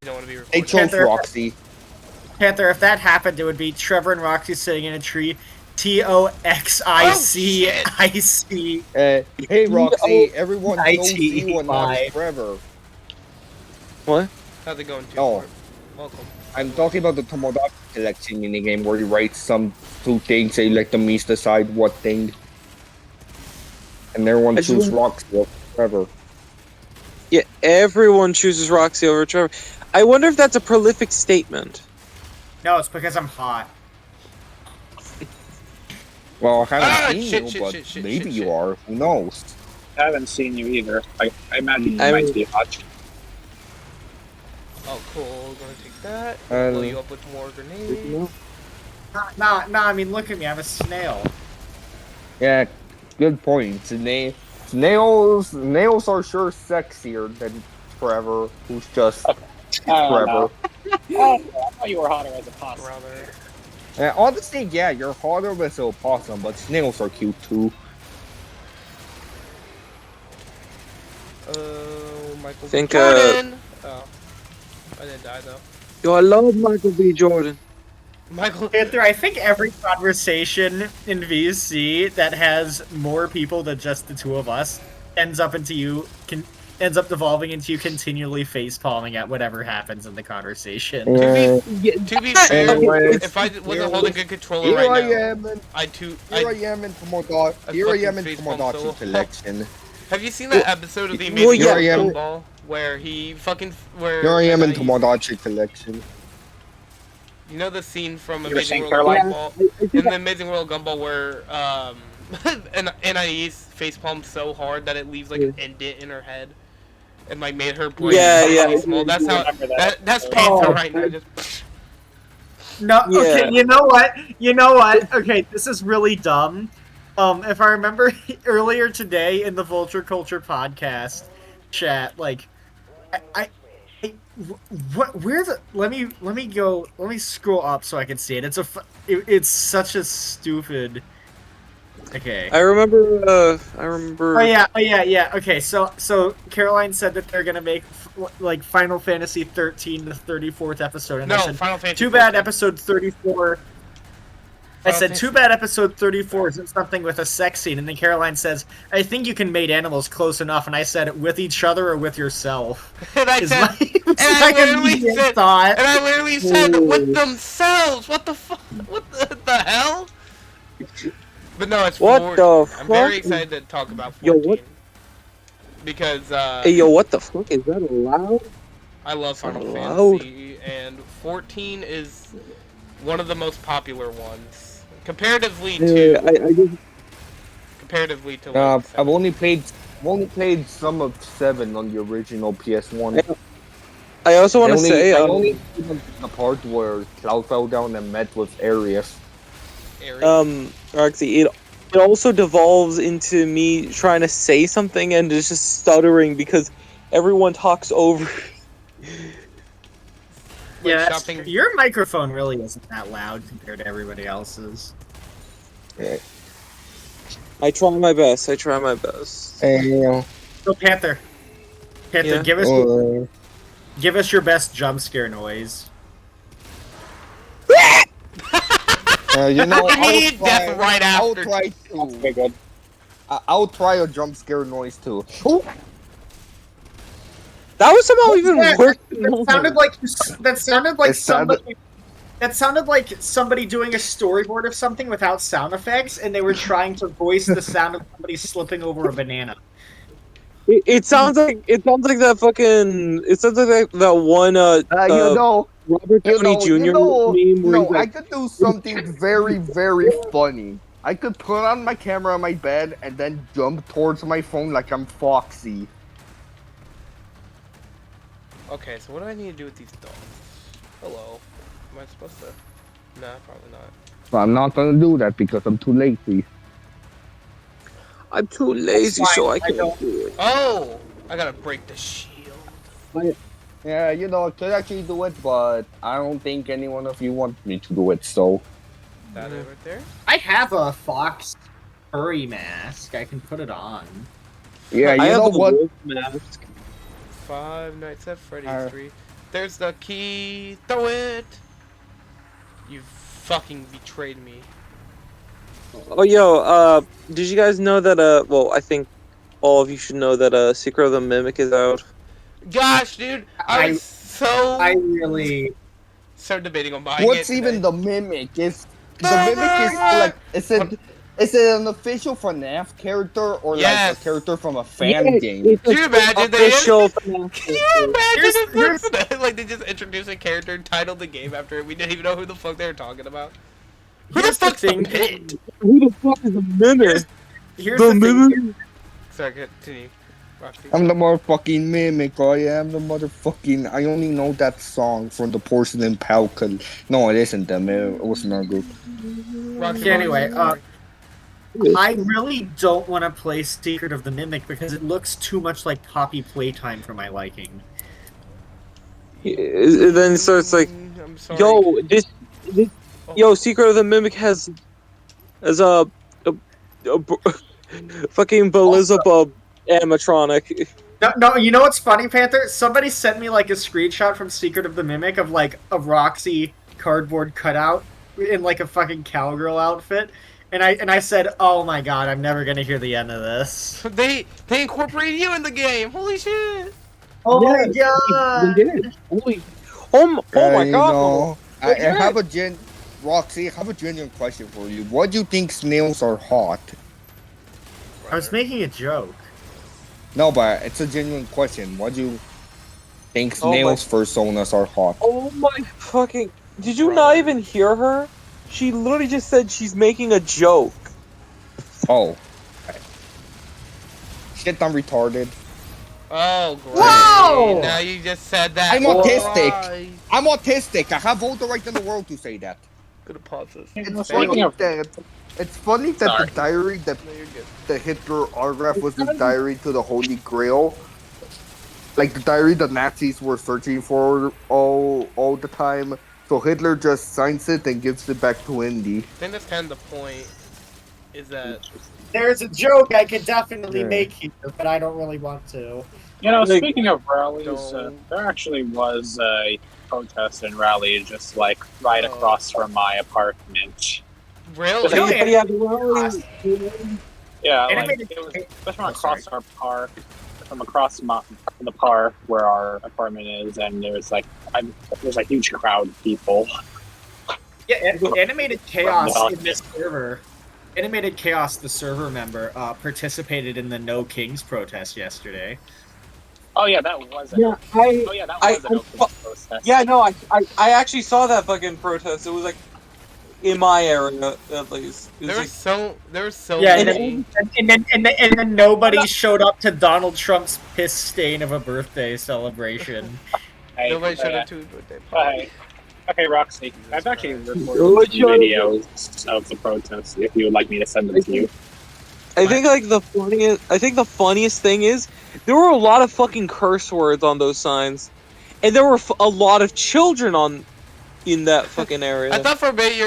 don't want to be They recorded. chose Roxy. Panther, if that happened, it would be Trevor and Roxy sitting in a tree. TOXICIC. Hey Roxy, everyone knows you and not Trevor. What? How's it going, too? Oh. Welcome. I'm talking about the Tomodachi collection minigame where you write some two things, so you let the Mies decide what thing. And everyone chooses Roxy over Trevor. Yeah, everyone chooses Roxy over Trevor. I wonder if that's a prolific statement. No, it's because I'm hot. Well, I haven't seen you, but maybe you are. Who knows? I haven't seen you either. I imagine you might be hot. Oh, cool. Gonna take that. Blow you up with more grenades. Nah, I mean, look at me. I'm a snail. Yeah, good point. Snails are sure sexier than Trevor, who's just Trevor. No. Oh, I thought you were hotter as a possum. Honestly, yeah, you're hotter as a possum, but snails are cute too. Michael Think, B. Jordan. Oh, I didn't die though. Yo, I love Michael B. Jordan. Michael. Panther, I think every conversation in VC that has more people than just the two of us ends up devolving into you continually face palming at whatever happens in the conversation. To be fair, if I wasn't holding a controller right now, I am in Tomodachi collection. Have you seen that episode of the Amazing World Gumball where he fucking Here I am in Tomodachi collection. You know the scene from Amazing World Gumball? In the Amazing World Gumball where NIE's facepalmed so hard that it leaves like an indent in her head and like made her brain really small. That's how that's Panther right now. Just No, okay, you know what? Okay, this is really dumb. If I remember earlier today in the Vulture Culture podcast chat, like, let me scroll up so I can see it. It's such a stupid. Okay. I remember. Oh yeah. Okay, so Caroline said that they're gonna make like Final Fantasy 13 the 34th episode, and I said, Final Fantasy. Too bad episode 34. I said, too bad episode 34 isn't something with a sex scene, and then Caroline says, I think you can mate animals close enough, and I said, with each other or with yourself? And I literally said, with themselves! What the fuck? What the hell? But no, it's 14. I'm very excited to talk about 14. Yo, what? Because, Hey, yo, what the fuck? Is that allowed? I love Final Fantasy, and 14 is one of the most popular ones. Comparatively to... Comparatively to... I've only played some of 7 on the original PS1. I also want to say... I only played the part where Cloud fell down and met with Aries. Roxy, it also devolves into me trying to say something and just stuttering because everyone talks over. Yeah, your microphone really isn't that loud compared to everybody else's. Yeah. I try my best. So Panther, yeah. give us your best jump scare noise. I'll try a jump scare noise too. That was somehow even worse. That sounded like somebody doing a storyboard of something without sound effects, and they were trying to voice the sound of somebody slipping over a banana. It sounds like that fucking. It sounds like that one. Robert Downey Jr. meme. I could do something very, very funny. I could put on my camera on my bed and then jump towards my phone like I'm Foxy. Okay, so what do I need to do with these dogs? Hello. Am I supposed to? Nah, probably not. But I'm not gonna do that because I'm too lazy. I'm too lazy, so I can't do it. Oh! I gotta break the shield. Yeah, I could actually do it, but I don't think any one of you want me to do it, so... That right there? I have a fox furry mask. I can put it on. Yeah, you know what? Mask. Five Nights at Freddy's 3. There's the key. Throw it. You fucking betrayed me. Oh, yo, did you guys know that, well, I think all of you should know that, Secret of the Mimic is out. Gosh, dude, I was I really... so debating on buying it What's today. even the Mimic? The Mimic is like, is it an official FNAF character or like a character from a fan game? Can you imagine official Can you imagine if like they just introduced a character and titled the game after it? We didn't even know who the fuck they were talking about. Who the fuck's the pit? Who the fuck is the Mimic? Here's the thing. Sorry, continue. I'm the motherfucking Mimic. I am the motherfucking. I only know that song from the Porcelain Falcon. No, it isn't them. It was not good. Anyway, I really don't want to play Secret of the Mimic because it looks too much like Poppy Playtime for my liking. Then so it's like, I'm sorry. yo, Secret of the Mimic has a fucking Belizabub animatronic. No, you know what's funny, Panther? Somebody sent me like a screenshot from Secret of the Mimic of like a Roxy cardboard cutout in like a fucking cowgirl outfit, and I said, "Oh my god, I'm never gonna hear the end of this." They incorporated you in the game. Holy shit! Oh my god! They did. Holy, oh my god! I have Roxy, I have a genuine question for you. Why do you think snails are hot? I was making a joke. No, but it's a genuine question. Why do you think snails personas are hot? Oh my fucking... Did you not even hear her? She literally just said she's making a joke. Oh. Shit, I'm retarded. Oh, great. Whoa! Now you just said that. I'm autistic. I'm autistic. I have all the right in the world to say that. Gonna pause this. It's funny that the diary that the Hitler autograph was the diary to the Holy Grail. Like the diary the Nazis were searching for all the time. So Hitler just signs it and gives it back to Indy. I think that's kind of the point. Is that there's a joke I could definitely make here, but I don't really want to. You know, speaking of rallies, there actually was a protest and rally just like right across from my apartment. Really? Yeah, like, it was just from across our park, from across the park where our apartment is, and there's like a huge crowd of people. Yeah, Animated Chaos in this server. Animated Chaos, the server member, participated in the No Kings protest yesterday. Oh yeah, that was. That was an open protest. Yeah, no, I actually saw that fucking protest. It was like in my area at least. There were so yeah, many. And then nobody showed up to Donald Trump's piss stain of a birthday celebration. Nobody showed up to his birthday party. Okay, Roxy, I've actually recorded videos of the protest. If you would like me to send them to you. I think the funniest thing is there were a lot of fucking curse words on those signs, and there were a lot of children in that fucking area. I thought for a minute you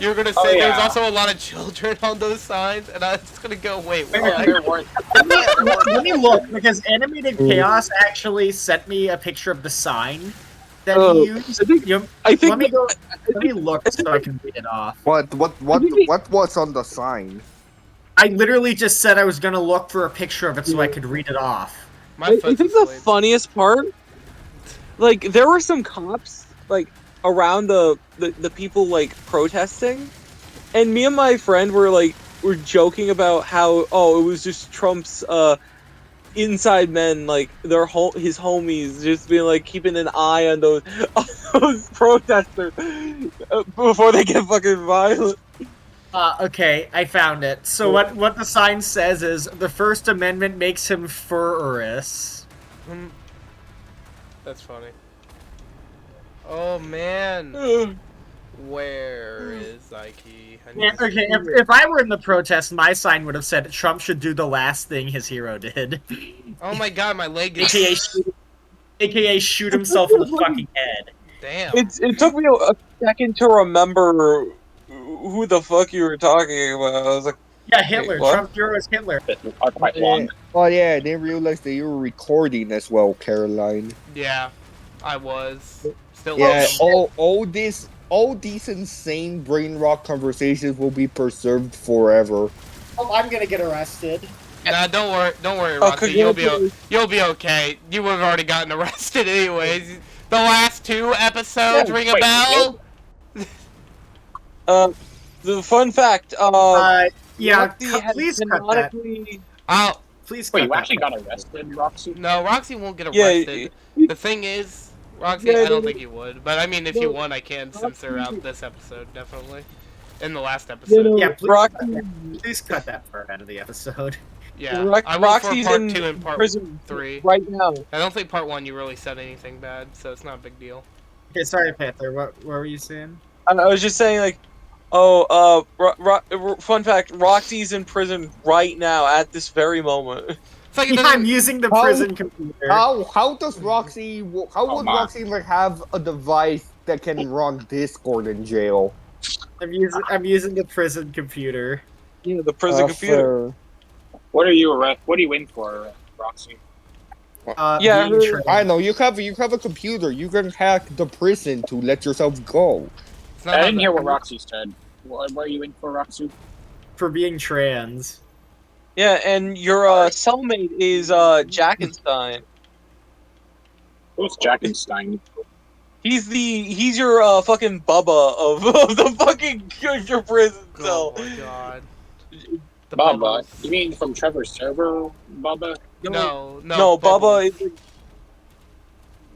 were gonna say there was also a lot of children on those signs, and I was gonna go, wait, what? Let me look, because Animated Chaos actually sent me a picture of the sign that he used. Let me look so I can read it off. What was on the sign? I literally just said I was gonna look for a picture of it so I could read it off. I think the funniest part, like, there were some cops, like, around the people, like, protesting, and me and my friend were joking about how, it was just Trump's, inside men, like, his homies, just being, like, keeping an eye on those protesters before they get fucking violent. Okay, I found it. So what the sign says is, the First Amendment makes him furorous. That's funny. Oh, man. Where is Ike? Okay, if I were in the protest, my sign would have said Trump should do the last thing his hero did. Oh my god, my leg is... AKA shoot himself in the fucking head. Damn. It took me a second to remember who the fuck you were talking about. I was like, yeah, Hitler. Trump's hero is Hitler. Are quite long. Oh yeah, I didn't realize that you were recording as well, Caroline. Yeah. I was. Still Yeah, am. all these insane brain rock conversations will be preserved forever. Oh, I'm gonna get arrested. Nah, don't worry, Oh, Roxy. You'll be okay. You would have already gotten arrested anyways. The last 2 episodes ring a bell. The fun fact, Yeah, Roxy has please cut that. canonically... I'll. Please Wait, cut you that. actually got arrested, Roxy? No, Roxy won't get Yeah, arrested. The thing is, Roxy, I don't think you would. But I mean, if you want, I can censor out this episode, definitely. In the last episode. Yeah, Roxy, please cut that part out of the episode. Yeah. I will for Roxy's part in 2 and part prison 3. right now. I don't think part 1 you really said anything bad, so it's not a big deal. Okay, sorry, Panther. What were you saying? I was just saying, like, fun fact, Roxy's in prison right now at this very moment. It's like Yeah, I'm using the prison computer. How does Roxy? How would man. Roxy like have a device that can run Discord in jail? I'm using the prison computer. Yeah, the prison computer. What are you in for, Roxy? Yeah, being trained. I know you have a computer. You can hack the prison to let yourself go. It's not I how didn't that- hear what Roxy said. What are you in for, Roxy? For being trans. Yeah, and your cellmate is Jackenstein. Who's Jackenstein? He's your fucking Bubba of the fucking your prison Oh cell. my god. The Bubba. bubbles. You mean from Trevor's server, Bubba? No, No, Bubba is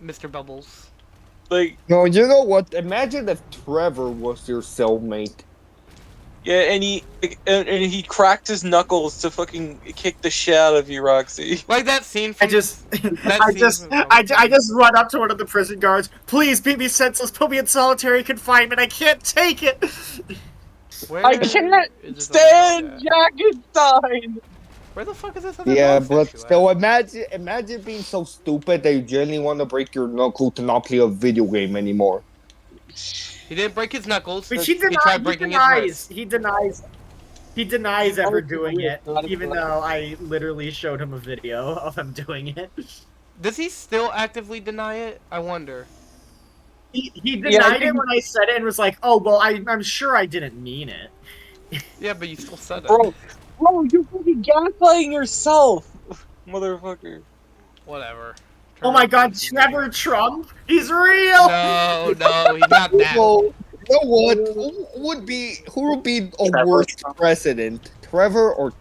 Mr. Bubbles. like, No, you know what? Imagine if Trevor was your cellmate. yeah, and he cracked his knuckles to fucking kick the shit out of you, Roxy. Like that scene from I just that I just run up to one of the prison guards. Please beat me senseless. Put me in solitary confinement. I can't take it. Where I can't is this stand other Jackenstein. Where the fuck is this other Yeah, dog but statue still, at? imagine being so stupid that you genuinely want to break your knuckle to not play a video game anymore. He didn't break his knuckles. But He tried breaking his wrist. He denies ever doing it, Not even even- though I literally showed him a video of him doing it. Does he still actively deny it? I wonder. He I denied think- it when I said it and was like, "Oh well, I'm sure I didn't mean it." Yeah, but you still said it. Bro, you're fucking gaslighting yourself, motherfucker. Whatever. Oh my God, Trevor Trump, he's real. No, he's not that. Well, you know what? Who would be a Trevor. worse president, Trevor or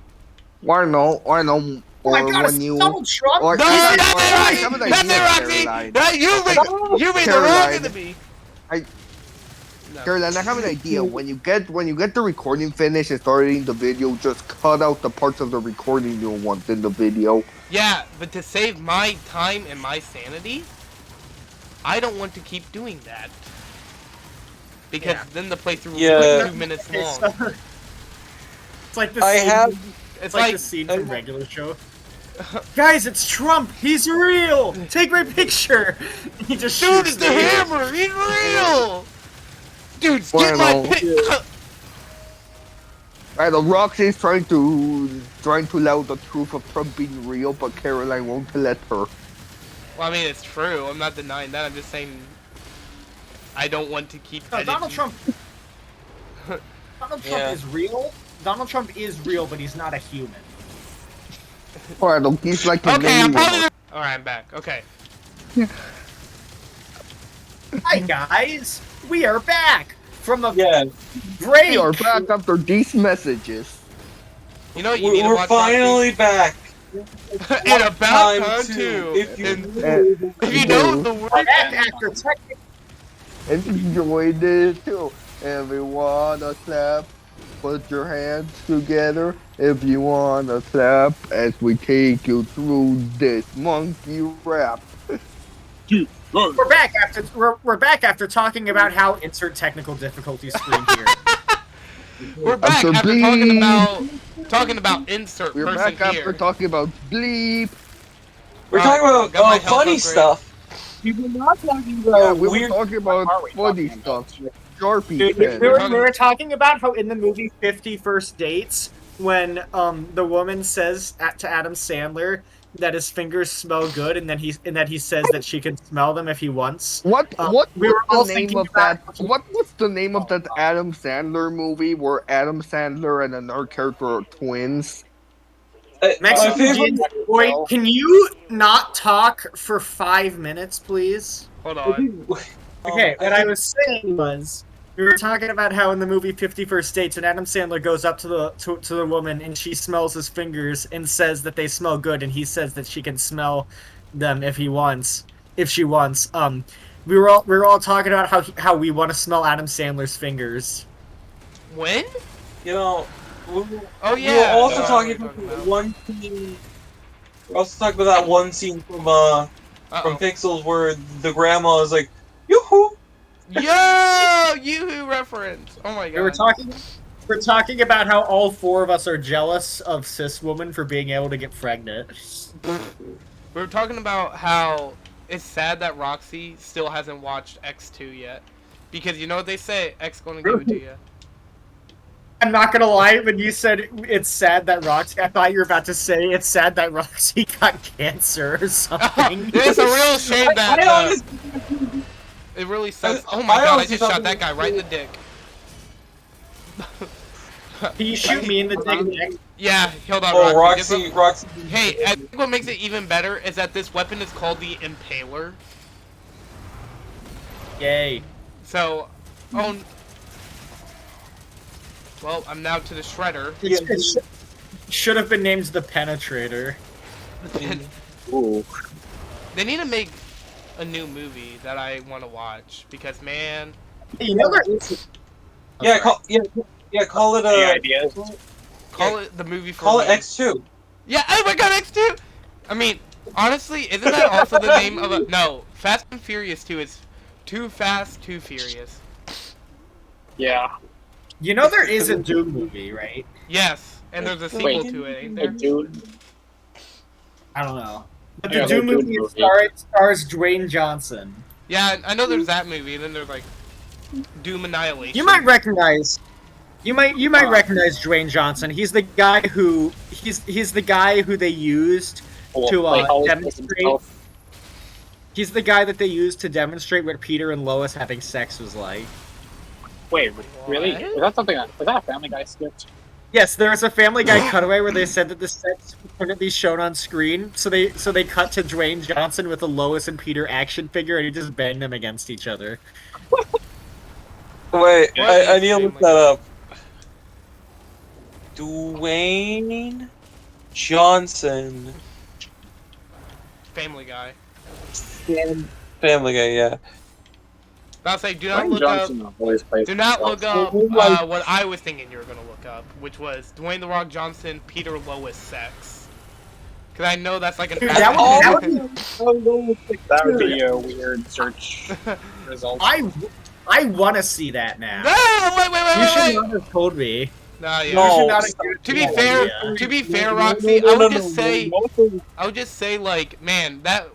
I don't know, Oh or my God, when it's you Donald Trump. or No, I that's have it, an Roxy! idea, That's it, Caroline. Roxy! You made the wrong Caroline. enemy! I- No. Caroline, I have an idea. When you get the recording finished and starting the video, just cut out the parts of the recording you want in the video. Yeah, but to save my time and my sanity, I don't want to keep doing that. Because Yeah. then the playthrough will Yeah. be like 2 minutes Okay, long. so- it's like the I scene, have- It's it's like like, the scene from regular show. Guys, it's Trump. He's real. Take my picture. He just dude, shoots it's the me. hammer! He's real! Dude, get Well, my no. pic! Right, Roxy's trying to allow the truth of Trump being real, but Caroline won't let her. Well, I mean, it's true. I'm not denying that. I'm just saying I don't want to keep No, Donald editing. Trump. Donald Trump Yeah. is real. Donald Trump is real, but he's not a human. Alright, he's like an Okay, I'm alien. probably the... Alright, I'm back. Okay. Hi guys, we are back from a Yeah, break. We are back after these messages. You know what you need to we're watch, finally back. Roxy? And about time, too. If you And know if you know the word... Back after tech. And enjoy this too. Everyone clap. Put your hands together if you wanna clap as we take you through this monkey rap. We're back after talking about how insert technical difficulty screen here. We're back After after bleep. talking about insert We're person back here. after talking about bleep. we're Alright, talking got my about health funny upgrade. stuff. We were not talking Yeah, about we were weird. talking about What are we funny talking about? stuff. Sharpie Dude, pen. we were talking about how in the movie 50 First Dates, when the woman says to Adam Sandler, that his fingers smell good, and that he says that she can smell them if he wants. What we were all was the name thinking of about- that? What was the name of that Adam Sandler movie where Adam Sandler and another character are twins? My Mexican favorite. jeans. Boy, can you not talk for 5 minutes, please? Hold on. Okay, what I was saying was we were talking about how in the movie 50 First Dates, when Adam Sandler goes up to the woman and she smells his fingers and says that they smell good, and he says that she can smell them if she wants. We were all talking about how we want to smell Adam Sandler's fingers. When? You know. Oh We were yeah. also No, talking we're about talking about. one scene. We're also talking about that one scene from Pixels where the grandma is like, "Yoo-hoo!" Yo, Yoo-hoo reference. Oh my god. We're talking about how all 4 of us are jealous of cis women for being able to get pregnant. We were talking about how it's sad that Roxy still hasn't watched X2 yet. Because you know what they say, X gonna give it to you. I'm not gonna lie, when you said it's sad that Roxy, I thought you were about to say it's sad that Roxy got cancer or something. It's a real shame that I honestly, it really sucks. Oh my god, I honestly just thought shot that guy right in the dick. Can you shoot me in the dick next? Yeah, hold on, oh, Roxy. Roxy. Hey, I think what makes it even better is that this weapon is called the Impaler. Yay. So, well, I'm now to the Shredder. It should have been named the Penetrator. Ooh. They need to make a new movie that I want to watch because, man, You know there is. Yeah, call it Any ideas? call it the movie for Call it me. X2. Yeah, oh my god, X2! I mean, honestly, isn't that also the name of a... No, Fast and Furious 2 is Too Fast, Too Furious. Yeah. You know there is a Doom movie, right? Yes, and there's a sequel Wait. to it, ain't Hey, there? dude. I don't know. But Yeah, the Doom the Doom movie movie. stars Dwayne Johnson. Yeah, I know there's that movie, and then there's, like, Doom Annihilation. You might recognize. You might recognize Dwayne Johnson. He's the guy who they used to Wait, how old is demonstrate. himself? He's the guy that they used to demonstrate what Peter and Lois having sex was like. Wait, really? What? Is that something? Was that a Family Guy sketch? Yes, there was a Family Guy cutaway where they said that the sex couldn't be shown on screen, so they cut to Dwayne Johnson with a Lois and Peter action figure, and he just banged them against each other. Wait, What I is need to look Family that up. Dwayne Johnson. Family Guy. Family Guy, yeah. I'll say, do not Dwayne look Johnson up... always plays Do not himself. look up what I was thinking you were going to look up, which was Dwayne The Rock Johnson, Peter Lois sex. Because I know that's like an... Dude, that would That would be a weird search result. I want to see that now. No, You should wait. not have told me. No, yeah. No. You should not have given To me be that fair, idea. to be fair, Roxy, I would just say, like, man, that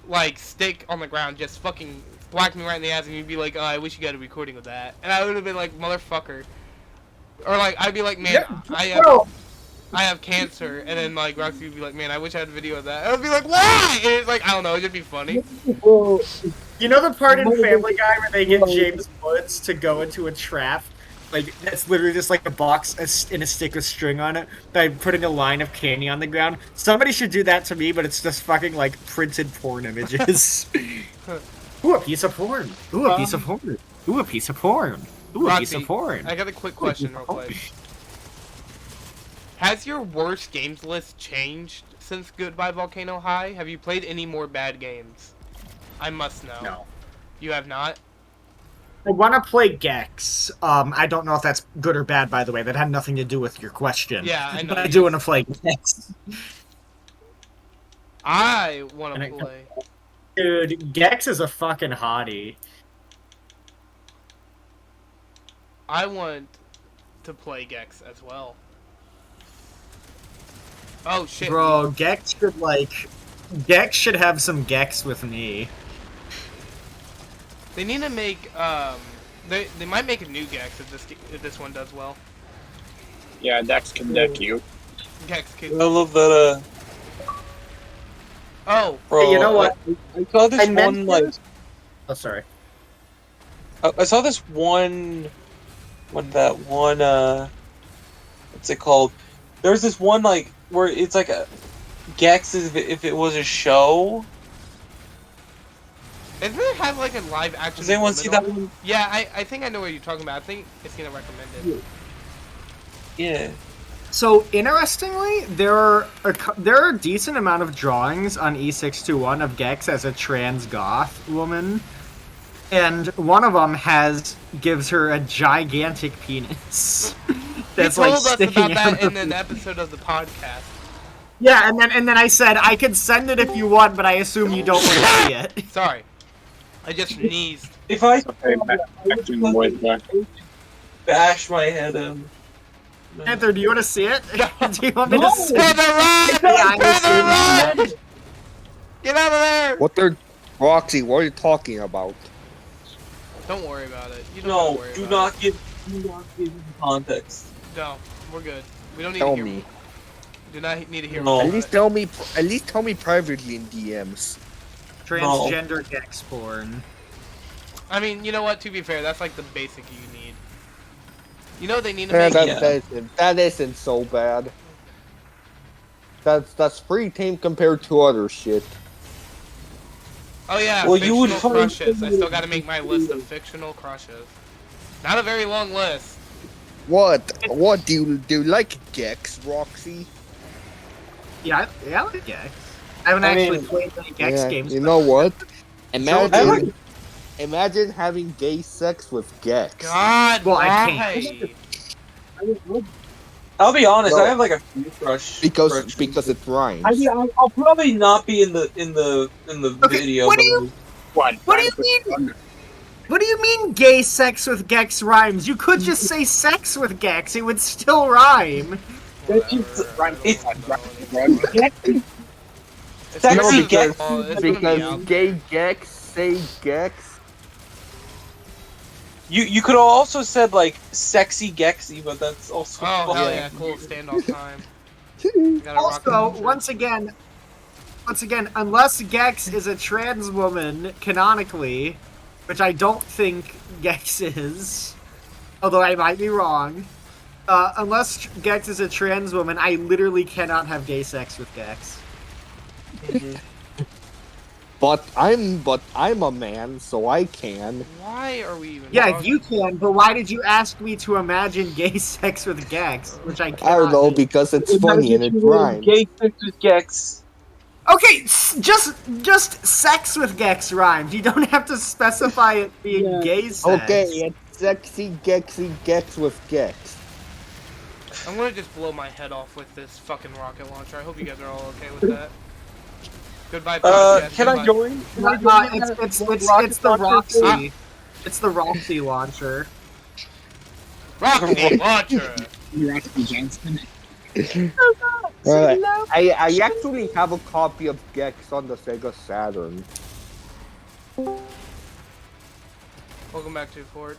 like stick on the ground just fucking whacked me right in the ass, and you'd be like, oh, I wish you got a recording of that, and I would have been like, motherfucker, or like, I'd be like, man, Yeah, I have cancer, and then like Roxy would be like, man, I wish I had a video of that, and I'd be like, why? And it's like, I don't know, it'd just be funny. You know the part in Family Guy where they get James Woods to go into a trap? Like, that's literally just like a box and a stick with string on it by putting a line of candy on the ground. Somebody should do that to me, but it's just fucking like printed porn images. Ooh, a piece of porn. Ooh, a piece of porn. Ooh, a piece of porn. Ooh, a piece of Roxy, porn. I got a quick question real quick. Has your worst games list changed since Goodbye Volcano High? Have you played any more bad games? I must know. No. You have not? I want to play Gex. I don't know if that's good or bad, by the way. That had nothing to do with your question. Yeah, I know. But I do want to play Gex. I want to play. Dude, Gex is a fucking hottie. I want to play Gex as well. Oh shit. Bro, Gex should have some Gex with me. They need to make they might make a new Gex if this one does well. Yeah, Dex can deck you. Gex I could. love that Oh, Bro, Hey, you know what? I saw this I meant one like Oh, sorry. I saw this one what's it called? There's this one like where it's like a Gex if it was a show. isn't it have like a live action? Does anyone woman see that on it? one? Yeah, I think I know what you're talking about. I think it's gonna recommend it. Yeah. So interestingly, there are a decent amount of drawings on E621 of Gex as a trans goth woman, and one of them gives her a gigantic penis. That's You told like us sticking about out that of in an her- episode of the podcast. Yeah, and then I said I could send it if you want, but I assume you don't want to see it. Sorry, I just sneezed. If I Okay, back to the boys back. bash my head in. Panther, do you want to see it? Do you want me to No! see Brother, it? run! Yeah, I Brother, assume- run! Get out of there! What Roxy, what are you talking about? Don't worry about it. You don't No, have to worry do about not give context. it. No, we're good. We don't need Tell to hear. me. Do not need to hear. No. more At about least it. tell me privately in DMs. Transgender Gex porn. I mean, you know what? To be fair, that's like the basic you need. You know they need to Yeah, make. that isn't so bad. That's pretty tame compared to other shit. Oh yeah, Well, you would fictional find crushes. I still got to make my list of fictional crushes. Not a very long list. What do you like Gex, Roxy? Yeah, I like Gex. I haven't I actually mean, played any Gex Yeah, games. you but- know what? I Imagine having gay sex with Gex. God, Well, I why? can't. I'll be honest. No. I have like a few crush. Because it rhymes. I mean, I'll probably not be in the Okay, video. what but do you- What? What do you mean? What do you mean gay sex with Gex rhymes? You could just say sex with Gex, it would still rhyme. It's- It's Sexy gonna be- Gex. oh, it's gonna be Because out. gay Gex say Gex. You could have also said like sexy Gexy, but that's also Oh hell fine. yeah, cool standoff time. Gotta rock Also, the- once again, unless Gex is a trans woman canonically, which I don't think Gex is, although I might be wrong. Unless Gex is a trans woman, I literally cannot have gay sex with Gex. But I'm a man, so I can. Why are we even? Yeah, talking- you can, but why did you ask me to imagine gay sex with Gex, which I I cannot don't know do? because it's funny and it rhymes. Gay sex with Gex. Okay, just sex with Gex rhymes. You don't have to specify it being gay sex. Okay, it's sexy Gexy Gex with Gex. I'm gonna just blow my head off with this fucking rocket launcher. I hope you guys are all okay with that. Goodbye, podcast. Can I Goodbye. join? Can I join that It's rocket the launcher Roxy. thing? It's the Roxy launcher. Rocket launcher. Rocky Johnson. Alright, I actually have a copy of Gex on the Sega Saturn. Welcome back to Fort.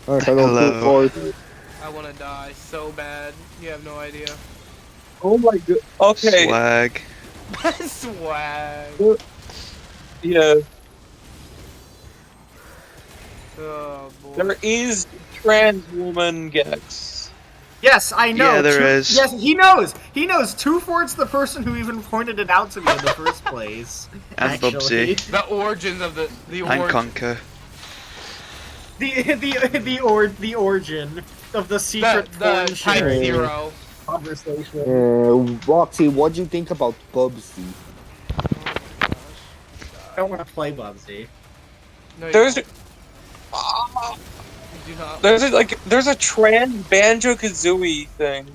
Hello. I wanna die so bad. You have no idea. Oh my god. Okay. Swag. Swag. Yeah. Oh boy. There is trans woman Gex. Yes, I know. Yeah, there is. Yes, he knows. He knows. Two Fort's the person who even pointed it out to me in the first place. And actually. Bubsy. The origins of the And origin. Conquer. The origin of the secret The porn Type sharing Zero. conversation. Roxy, what'd you think about Bubsy? I don't want to play Bubsy. No, you There's don't. You do not. there's a trans Banjo Kazooie thing.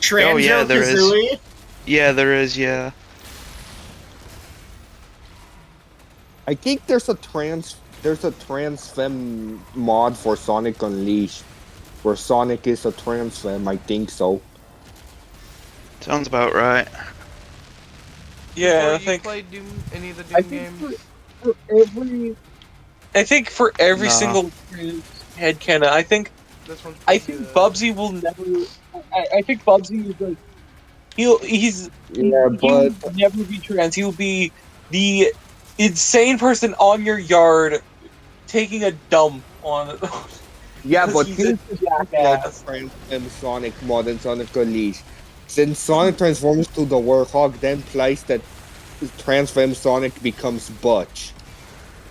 Tranjo Oh, yeah, there is. Kazooie? Yeah, there is, yeah. I think there's a trans femme mod for Sonic Unleashed, where Sonic is a trans femme. I think so. Sounds about right. Yeah, Before I you think. played Doom, any of the I Doom think games? for every Nah. single headcanon, I think This one's I pretty think good. Bubsy will never. I think Bubsy is like He but would never be trans. He would be the insane person on your yard taking a dump on it. yeah, Because but he's a here's the thing about the jackass. Transform Sonic mod and Sonic Unleashed. Since Sonic transforms to the Warthog, then place that Transform Sonic becomes Butch.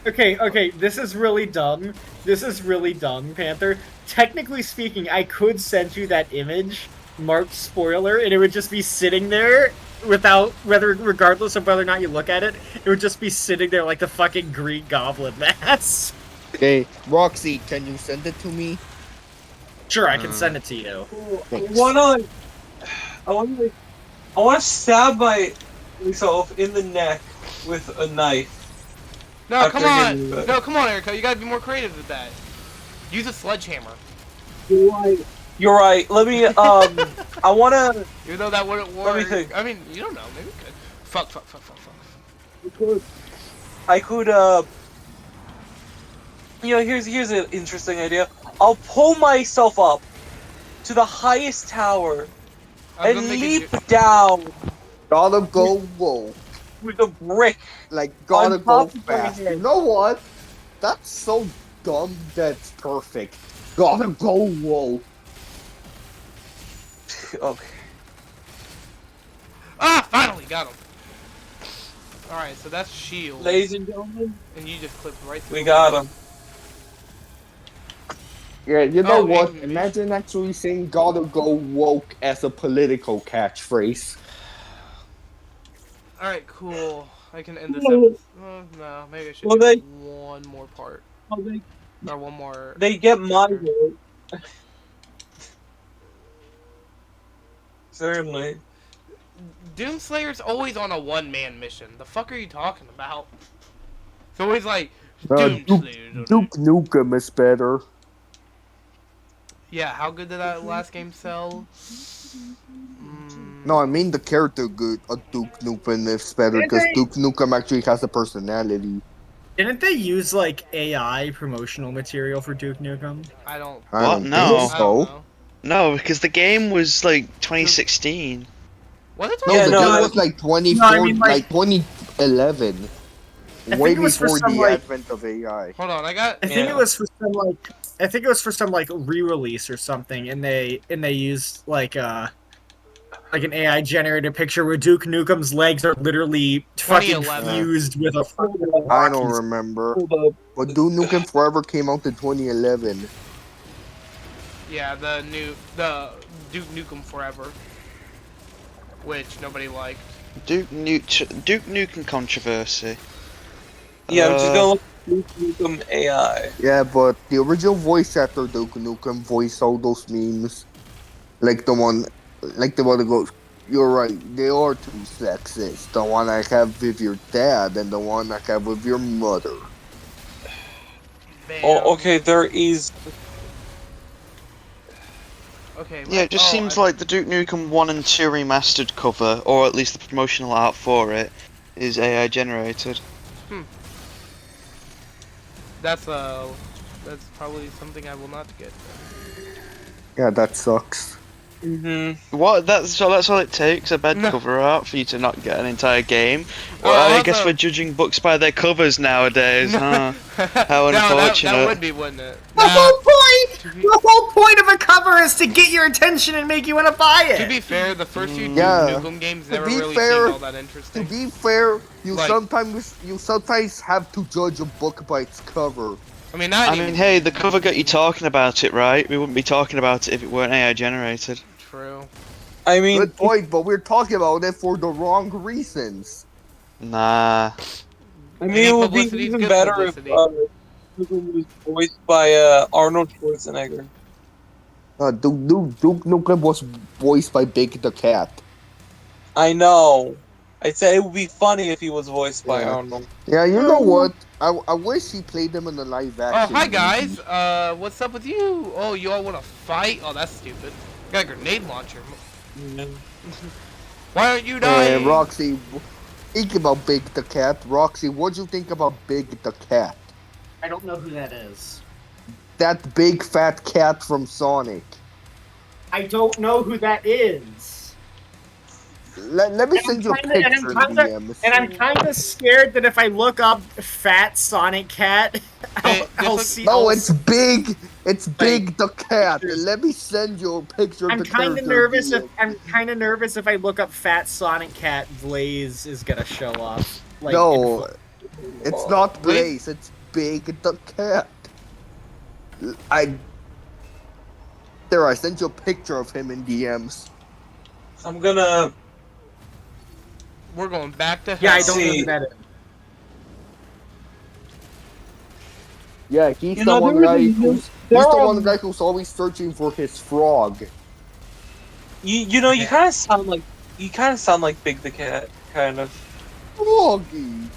Okay, this is really dumb. This is really dumb, Panther. Technically speaking, I could send you that image marked spoiler, and it would just be sitting there without regardless of whether or not you look at it, it would just be sitting there like the fucking Green Goblin mask. Hey, Roxy, can you send it to me? Sure, I can send it to you. I wanna stab myself in the neck with a knife. No, come on! getting that. No, come on, Erica. You gotta be more creative with that. Use a sledgehammer. You're right. Let me. I wanna. Even though that wouldn't work. Let me think. I mean, you don't know. Maybe it could. Fuck. I could. You know, here's an interesting idea. I'll pull myself up to the highest tower I was and gonna make leap down Gotta go whoa. with a brick. Like, gotta On go top of my fast. head. You know what? That's so dumb that's perfect. Gotta go whoa. Okay. Ah! Finally got him. Alright, so that's shield. Ladies and gentlemen, And you just clipped right through. we got him. Yeah, you know Oh, what? English. Imagine actually saying gotta go woke as a political catchphrase. Alright, cool. I can end this episode. No, maybe I should Well, do they- one more part. Well, they, Or one more. they get my chapter. vote. Certainly. Doomslayer's always on a one-man mission. The fuck are you talking about? It's always like, Doomslayer. Duke Nukem is better. Yeah, how good did that last game sell? No, I mean the character good. Duke Nukem is better because Duke Nukem actually has a personality. Didn't they use like AI promotional material for Duke Nukem? I don't. I What? don't No. think I don't so. know. No, because the game was like 2016. Was it No, Yeah, the no, game I- was like 24, No, I mean, like 2011. I Way think it was for before some, the like- advent of AI. Hold on, I got. I think Yeah. it was for some like re-release or something, and they used like an AI generated picture where Duke Nukem's legs are literally fucking 2011. fused with a fucking I rock. don't remember. Hold up. But Duke Nukem Forever came out in 2011. Yeah, the Duke Nukem Forever, which nobody liked. Duke Nukem controversy. Yeah, I'm just gonna look at Duke Nukem AI. Yeah, but the original voice actor Duke Nukem voiced all those memes. Like the one that goes, "You're right, they are two sexist. The one I have with your dad and the one I have with your mother." Bam. Oh, okay, there is. Okay. Yeah, it just seems like the Duke Nukem 1 and 2 remastered cover, or at least the promotional art for it, is AI generated. That's probably something I will not get. Yeah, that sucks. Mm-hmm. What? That's all it takes, a bad No. cover art for you to not get an entire game? Well, Well, I also- guess we're judging books by their covers nowadays, huh? How No, unfortunate. that would be, wouldn't it? The whole point of a cover is to get your attention and make you want to buy To it. be fair, the first few Yeah. Duke Nukem games To never be really fair- seemed all that To interesting. be fair, you Like- sometimes have to judge a book by its cover. I mean, not I even mean, hey, the cover got you talking about it, right? We wouldn't be talking about it if it weren't AI generated. true. I mean, Good point, but we're talking about it for the wrong reasons. Nah. I mean, Any it would be publicity is even good better publicity. if Nukem was voiced by Arnold Schwarzenegger. Duke Nukem was voiced by Big the Cat. I know. I'd say it would be funny if he was voiced by Yeah. Arnold. Yeah, you know what? I wish he played them in the live Oh, action. hi movie. guys. What's up with you? Oh, you all want to fight? Oh, that's stupid. Got a grenade launcher. Why aren't you dying? Roxy, think about Big the Cat. Roxy, what'd you think about Big the Cat? I don't know who that is. That big fat cat from Sonic. I don't know who that is. Let me send you a picture in DMs. And I'm kind of scared that if I look up Fat Sonic Cat, I'll see. No, it's big. It's big. The cat. Let me send you a picture of I'm the kind of character. nervous. I'm kind of nervous if I look up Fat Sonic Cat, Blaze is gonna show up. Like, no, it's not Blaze. It's Big the cat. I sent you a picture of him in DMs. I'm gonna. We're going back to hell. Yeah, I don't know who that is. Yeah, he's the one guy who's always searching for his frog. You know, you kind of sound like Big the Cat, kind of. Froggy.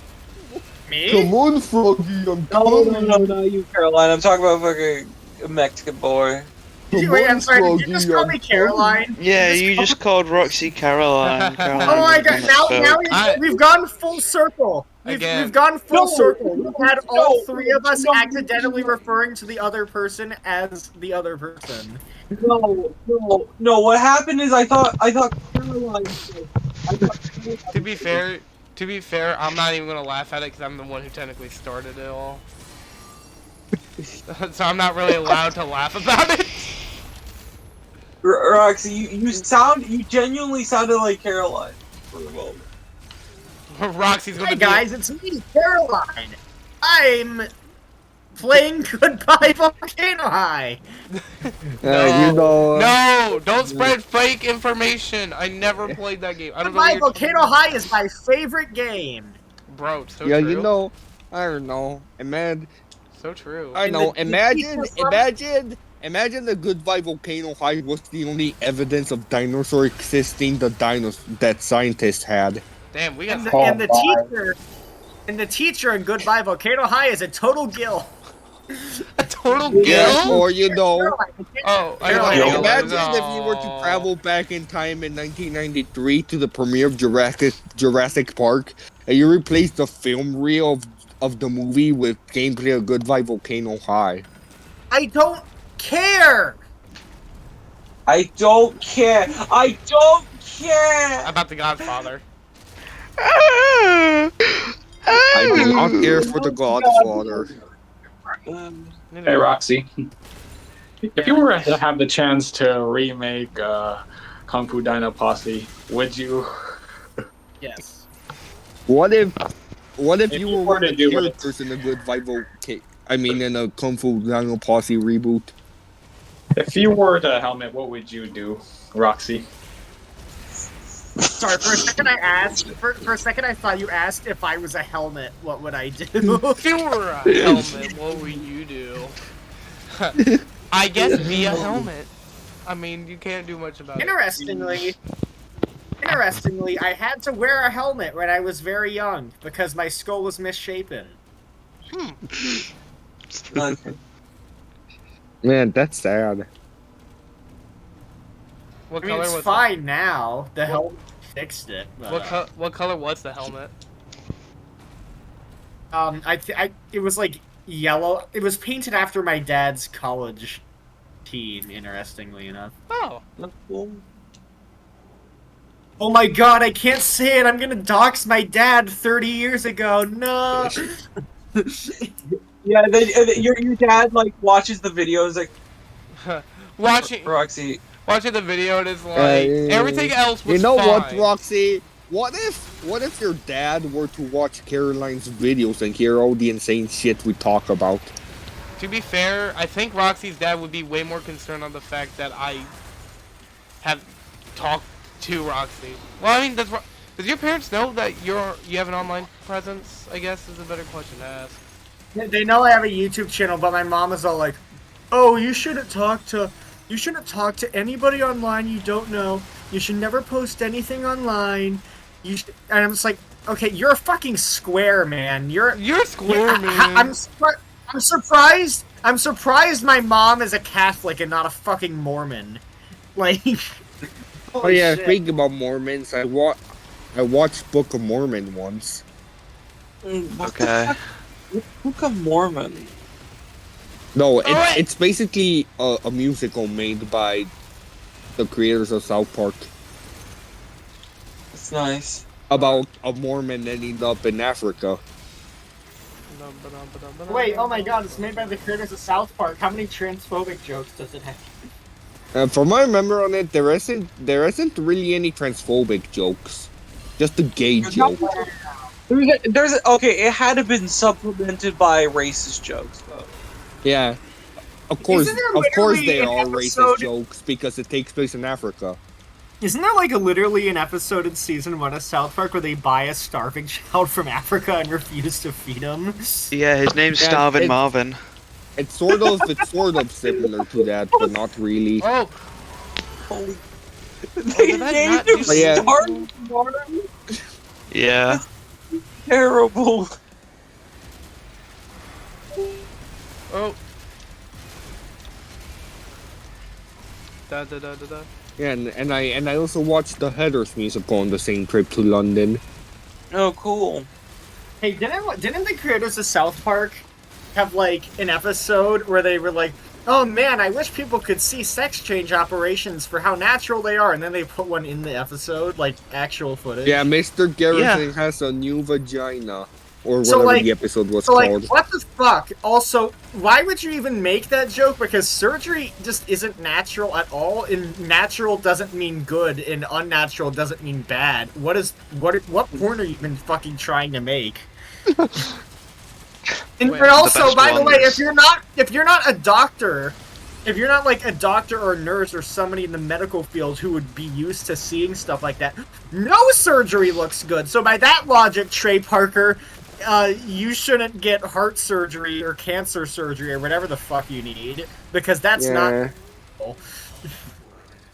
Me? Come on, Froggy, I'm coming. No, you Caroline. I'm talking about fucking a Mexican boy. Wait, I'm sorry, did you just call me Caroline? Yeah, you just called Roxy Caroline. Oh my god, now we've gone full circle. We've gone full circle. We've had all three of us accidentally referring to the other person as the other person. No. What happened is I thought Caroline. To be fair, I'm not even gonna laugh at it because I'm the one who technically started it all. So I'm not really allowed to laugh about it. Roxy, you genuinely sounded like Caroline for a moment. Roxy's gonna Hi guys, it's me, Caroline. I'm playing Goodbye Volcano High. No, don't spread fake information. I never played that game. I don't Goodbye know. Volcano High is my favorite game. Bro, so yeah, true. you know, I don't know, man. So true. I know. Imagine the Goodbye Volcano High was the only evidence of dinosaur existing that scientists had. Damn, we got and the teacher in Goodbye Volcano High is a total gill. A total gill? Yeah, or you know. Oh, imagine if you were to travel back in time in 1993 to the premiere of Jurassic Park, and you replace the film reel of the movie with gameplay of Goodbye Volcano High. I don't care. I don't care. About the Godfather. I do not care for the Godfather. Hey, Roxy. If you were to have the chance to remake Kung Fu Dino Posse, would you? Yes. What if you were one of the do characters in a in a Kung Fu Dino Posse reboot? If you were the helmet, what would you do, Roxy? Sorry, for a second I asked. For a second I thought you asked if I was a helmet, what would I do? If you were a helmet, what would you do? I guess be a helmet. I mean, you can't do much about it. Interestingly, I had to wear a helmet when I was very young because my skull was misshapen. Man, that's sad. What I mean, color it's was fine now. The helmet fixed it. But, what color was the helmet? it was like yellow. It was painted after my dad's college team. Interestingly enough. Oh. Oh my god! I can't say it. I'm gonna dox my dad 30 years ago. No. Yeah, your dad like watches the videos like watching the video and it's like everything else was fine. What, Roxy? What if your dad were to watch Caroline's videos and hear all the insane shit we talk about? To be fair, I think Roxy's dad would be way more concerned on the fact that I have talked to Roxy. Well, I mean, does your parents know that you have an online presence? I guess is a better question to ask. They know I have a YouTube channel, but my mom is all like, "Oh, you shouldn't talk to anybody online you don't know. You should never post anything online." And I'm just like, "Okay, you're a fucking square, man. You're a square, man." I'm surprised. I'm surprised my mom is a Catholic and not a fucking Mormon. Like, oh yeah, shit. speaking about Mormons, I watched Book of Mormon once. Okay. Book of Mormon. No, it's basically a musical made by the creators of South Park. Nice. about a Mormon ending up in Africa. Wait, oh my god, it's made by the creators of South Park. How many transphobic jokes does it have? From what I remember on it, there isn't really any transphobic jokes, just the gay joke. Okay, it had to have been supplemented by racist jokes though. Yeah, of course Isn't there they literally are an racist episode- jokes because it takes place in Africa. Isn't there like literally an episode in season 1 of South Park where they buy a starving child from Africa and refuse to feed him? Yeah, his name's Yeah, Starvin' it- Marvin. It's sort of similar to that, but not really. Oh, Holy. did They that named not him do Yeah. Starving Marvin? Yeah. Terrible. oh. Da da da da da. Yeah, and I also watched the Heathers musical on the same trip to London. Oh, cool. Hey, didn't the creators of South Park have like an episode where they were like, "Oh man, I wish people could see sex change operations for how natural they are," and then they put one in the episode, like actual footage. Yeah, Mr. Garrison Yeah. has a new vagina, or So, whatever like- the episode was So called. like, what the fuck? Also, why would you even make that joke? Because surgery just isn't natural at all, and natural doesn't mean good, and unnatural doesn't mean bad. What point are you even fucking trying to make? And Wait, also, best by the way, ones. if you're not a doctor, if you're not like a doctor or a nurse or somebody in the medical field who would be used to seeing stuff like that, no surgery looks good. So by that logic, Trey Parker, you shouldn't get heart surgery or cancer surgery or whatever the fuck you need, because that's not.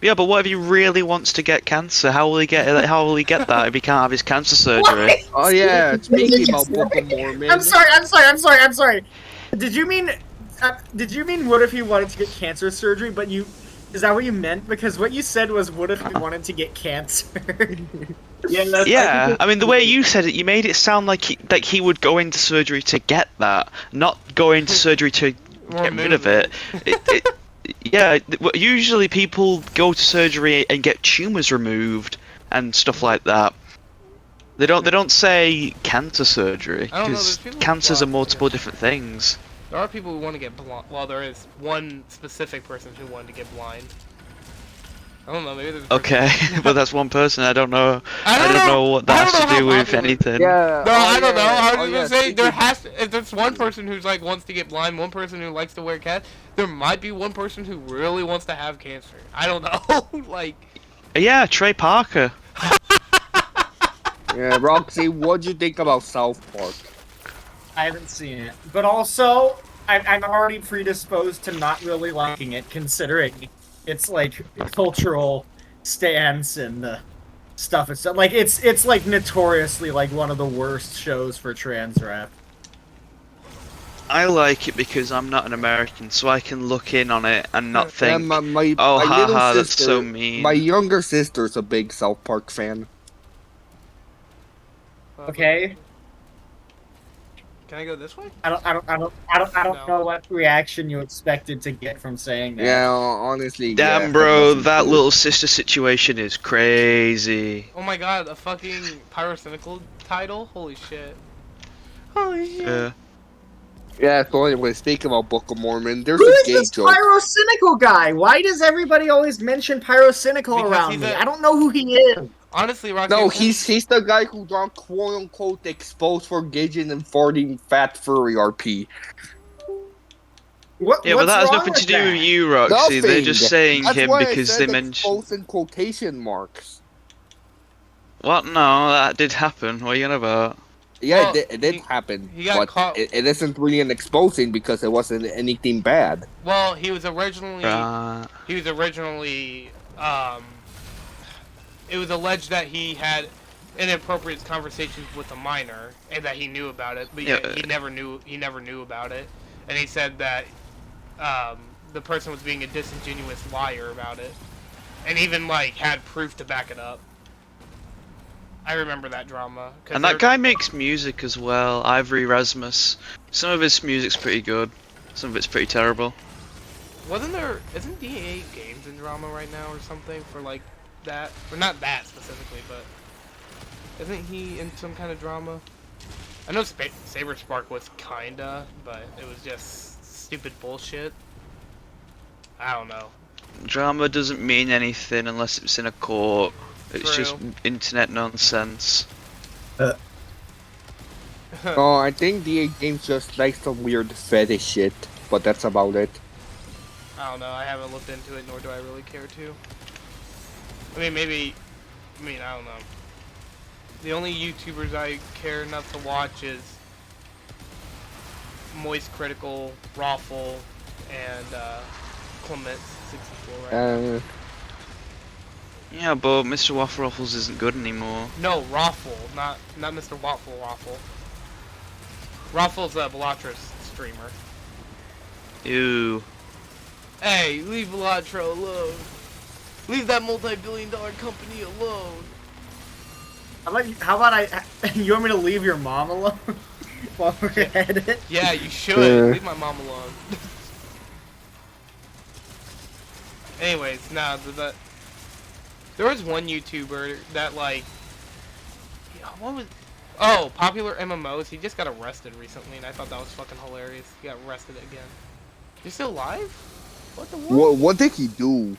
Yeah, but what if he really wants to get cancer? How will he get it? How will he get that if he can't have his cancer surgery? Oh yeah, speaking about Book of Mormon. I'm sorry. Did you mean what if he wanted to get cancer surgery? But is that what you meant? Because what you said was, what if he wanted to get cancer? Yeah, I mean the way you said it, you made it sound like he would go into surgery to get that, not go into surgery to get rid of it. Yeah, usually people go to surgery and get tumors removed and stuff like that. They don't say cancer surgery I don't know, because there's people cancers are who- multiple different things. There are people who want to get blind. Well, there is one specific person who wanted to get blind. I don't know. Maybe there's. a person- Okay, but that's one person. I don't know. I I don't know what I that don't has know to how do with popular- anything. Yeah. No, I don't know. I was Oh, just yeah, gonna say there speaking- has to. If there's one person who's like wants to get blind, one person who likes to wear cats, there might be one person who really wants to have cancer. I don't know. Like. Yeah, Trey Parker. Yeah, Roxy, what'd you think about South Park? I haven't seen it, but also I'm already predisposed to not really liking it, considering its like cultural stance and the stuff. It's like it's like notoriously like one of the worst shows for trans rap. I like it because I'm not an American, so I can look in on it and not think, my oh, little haha, that's sister- so mean. My younger sister's a big South Park fan. Okay, Can I go this way? I don't know what reaction you expected to get from saying that. Yeah, honestly. Damn, yeah, bro, that's that true. little sister situation is crazy. Oh my god, a fucking pyrocynical title? Holy shit. Holy shit. Yeah. Yeah, so anyway, speaking about Book of Mormon, there's Who a is gay this joke. pyrocynical guy? Why does everybody always mention pyrocynical Because around he's me? a- I don't know who he is. Honestly, Roxy. No, he's the guy who got quote unquote exposed for engaging in farting fat furry RP. What, Yeah, but what's that has wrong nothing to with do that? with you, Roxy. They're Nothing. just saying That's him why I because said they mentioned. exposed in quotation marks. What? No, that did happen. What are you on about? Yeah, Well, it did he- happen, he got but caught- it isn't really an exposing because it wasn't anything bad. Well, he was originally. Right. He was originally. It was alleged that he had inappropriate conversations with a minor and that he knew about it, but Yeah. he never knew. He never knew about it, and he said that the person was being a disingenuous liar about it, and even like had proof to back it up. I remember that drama. 'cause And that there- guy makes music as well, Ivory Rasmus. Some of his music's pretty good, some of it's pretty terrible. Wasn't there? Isn't DA Games in drama right now or something for like that? Or not that specifically, but Isn't he in some kind of drama? I know Saber Spark was kinda, but it was just stupid bullshit. I don't know. Drama doesn't mean anything unless it's in a court. It's just True. internet nonsense. Oh, I think DA Games just likes some weird fetish shit, but that's about it. I don't know. I haven't looked into it, nor do I really care to. I mean, maybe. I mean, I don't know. The only YouTubers I care enough to watch is Moist Critical, Raffle, and Clement64 right now. Yeah, but Mr. Waffle Ruffles isn't good anymore. No, Raffle, not Mr. Waffle. Raffle's a Bellatrix streamer. Ew. Hey, leave Bellatro alone. Leave that multi-billion-dollar company alone. How about I? You want me to leave your mom alone while we're at it? Yeah, you should. Leave my mom alone. Anyways, nah, there was one YouTuber that like, what was? Oh, Popular MMOs. He just got arrested recently, and I thought that was fucking hilarious. He got arrested again. He's still alive? What the what? What did he do?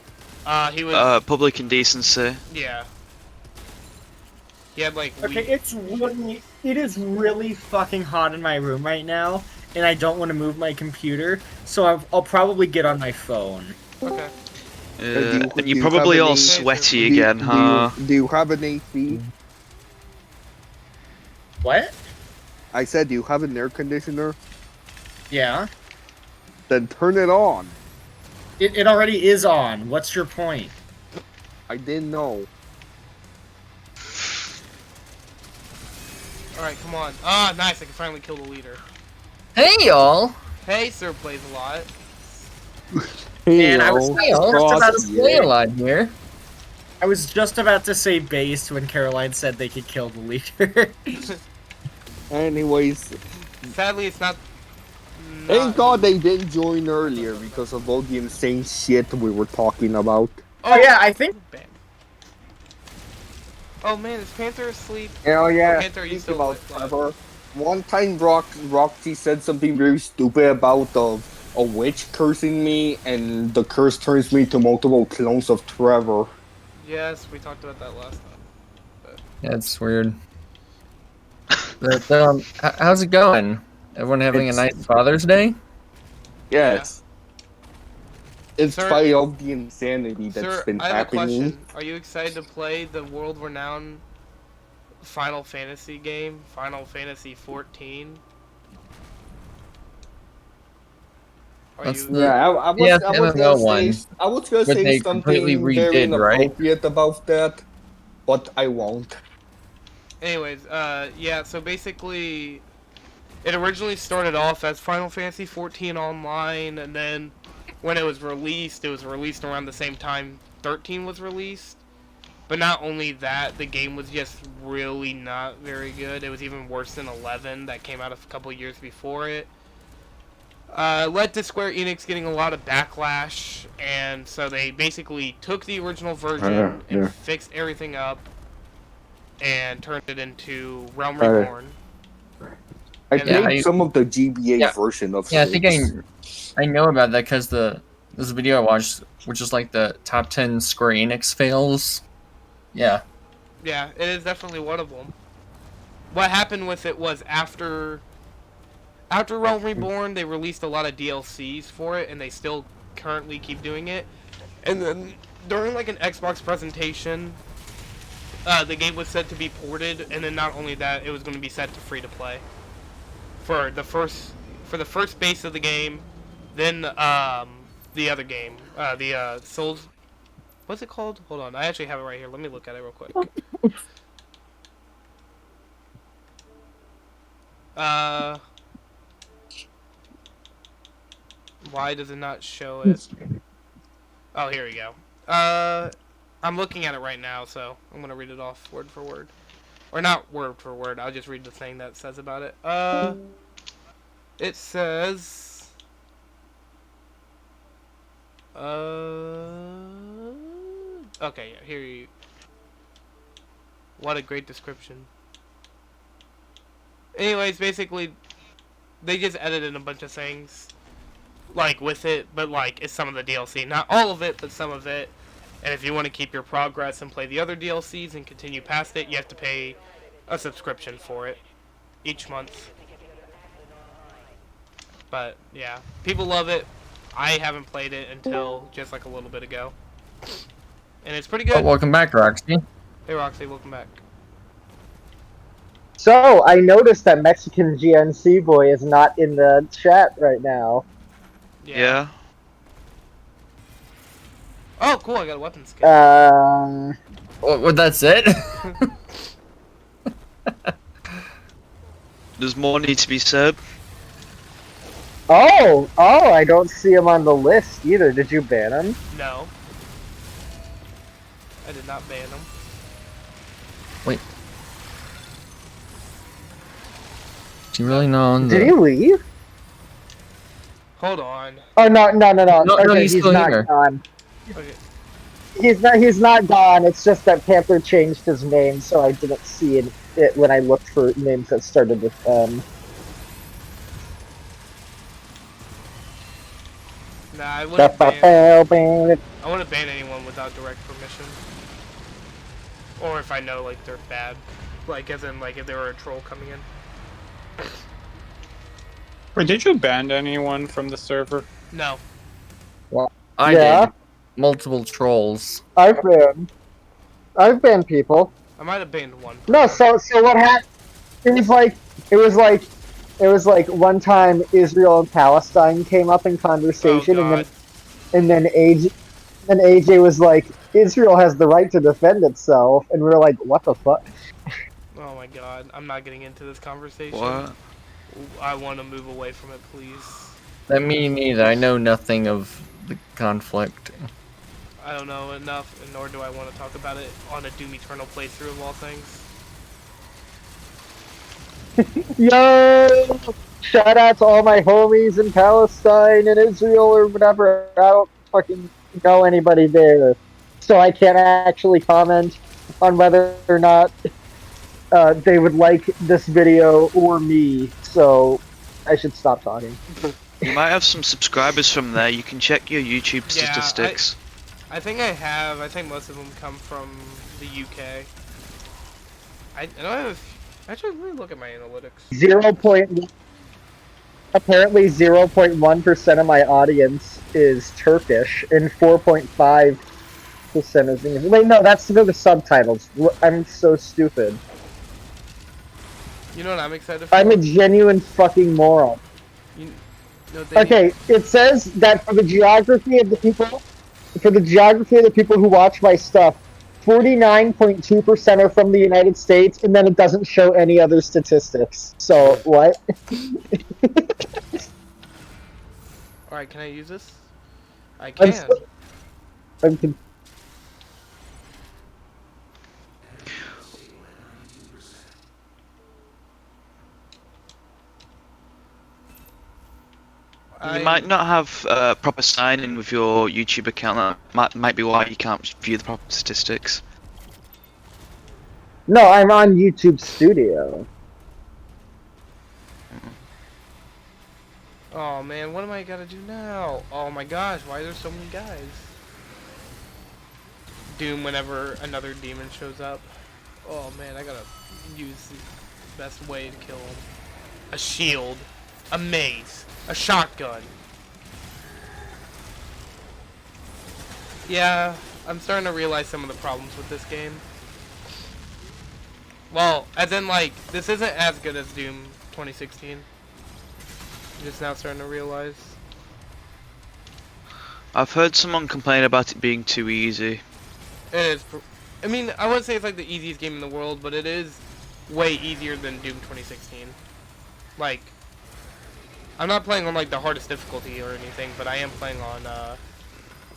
He was. Public indecency. Yeah. He had like. Okay, it is really fucking hot in my room right now, and I don't want to move my computer, so I'll probably get on my phone. Okay. And you're probably all sweaty again, huh? Do you have an AC? What? I said, do you have an air conditioner? Yeah. Then turn it on. It already is on. What's your point? I didn't know. Alright, come on. Ah, nice. I can finally kill the leader. Hey y'all! Hey, Sir Plays a Lot. And I was Just about to say a lot here. I was just about to say based when Caroline said they could kill the leader. Anyways, Sadly, it's not. thank God they didn't join earlier because of all the insane shit we were talking about. Oh yeah, I think. Bam. Oh man, is Panther asleep? Hell yeah. Panther, are you Think still about alive? Trevor. One time Roxy said something very stupid about a witch cursing me, and the curse turns me to multiple clones of Trevor. Yes, we talked about that last time. Yeah, it's weird. But how's it going? Everyone having a nice Father's Day? Yes. In Sir- spite of the insanity that's Sir, been I have a happening. question. Are you excited to play the world-renowned Final Fantasy game, Final Fantasy 14? That's You? the- Yeah, I was MMO gonna one, say, I was gonna but say they something completely very redid, right? inappropriate about that, but I won't. Anyways, yeah, so basically, it originally started off as Final Fantasy 14 Online, and then when it was released around the same time 13 was released. But not only that, the game was just really not very good. It was even worse than 11 that came out a couple years before it. Led to Square Enix getting a lot of backlash, and so they basically took the original version and fixed everything up and turned it into Realm Reborn. I Yeah, played some of the GBA version of Yeah, I think Six. I know about that because this video I watched, which is like the top 10 Square Enix fails. Yeah. Yeah, it is definitely one of them. What happened with it was after Realm Reborn, they released a lot of DLCs for it, and they still currently keep doing it. And then during like an Xbox presentation, the game was said to be ported, and then not only that, it was going to be set to free to play for the first base of the game, then the other game, the Souls. What's it called? Hold on, I actually have it right here. Let me look at it real quick. Why does it not show it? Oh, here we go. I'm looking at it right now, so I'm gonna read it off word for word. Or not word for word, I'll just read the thing that says about it. It says... Okay, yeah, here you... What a great description. Anyways, basically, they just edited a bunch of things, like, with it, but, like, it's some of the DLC. Not all of it, but some of it. And if you want to keep your progress and play the other DLCs and continue past it, you have to pay a subscription for it each month. But, yeah. People love it. I haven't played it until just, like, a little bit ago. And it's pretty Oh, good. welcome back, Roxy. Hey, Roxy, welcome back. So, I noticed that Mexican GNC boy is not in the chat right now. Yeah. Oh, cool, I got a weapon skin. Well, that's it? Does more need to be said? Oh, I don't see him on the list either. Did you ban him? No. I did not ban him. Wait. Is he really not on the... Did he leave? Hold on. Oh, no. No, Okay, he's he's still not here. gone. Okay. He's not gone. It's just that Panther changed his name, so I didn't see it when I looked for names that started with Nah, I wouldn't ban. I wouldn't ban anyone without direct permission. Or if I know, like, they're bad. Like, as in, like, if they were a troll coming in. Wait, did you ban anyone from the server? No. I Yeah. did. Multiple trolls. I've banned people. I might have banned one. No, so what happened? It was like one time Israel and Palestine came up in conversation, Oh, and then AJ was like, Israel has the right to defend itself, and we were like, what the fuck? Oh my god, I'm not getting into this conversation. What? I want to move away from it, please. Me neither. I know nothing of the conflict. I don't know enough, and nor do I want to talk about it on a Doom Eternal playthrough of all things. Yo! Shout out to all my homies in Palestine and Israel or whatever. I don't fucking know anybody there. So I can't actually comment on whether or not they would like this video or me. So I should stop talking. You might have some subscribers from there. You can check your YouTube Yeah, statistics. I think I have. I think most of them come from the UK. I don't have. Actually, let me look at my analytics. Apparently 0.1% of my audience is Turkish, and 4.5% is English. Wait, no, that's for the subtitles. I'm so stupid. You know what I'm excited for? I'm a genuine fucking moron. Okay, it says that for the geography of the people who watch my stuff, 49.2% are from the United States, and then it doesn't show any other statistics. So, what? Alright, can I use this? I can. You might not have proper sign-in with your YouTube account. That might be why you can't view the proper statistics. No, I'm on YouTube Studio. Oh man, what am I gotta do now? Oh my gosh, why are there so many guys? Doom whenever another demon shows up. Oh man, I gotta use the best way to kill him. A shield. A mace. A shotgun. Yeah, I'm starting to realize some of the problems with this game. Well, as in like, this isn't as good as Doom 2016. I'm just now starting to realize. I've heard someone complain about it being too easy. It is. I mean, I wouldn't say it's like the easiest game in the world, but it is way easier than Doom 2016. Like, I'm not playing on like the hardest difficulty or anything, but I am playing on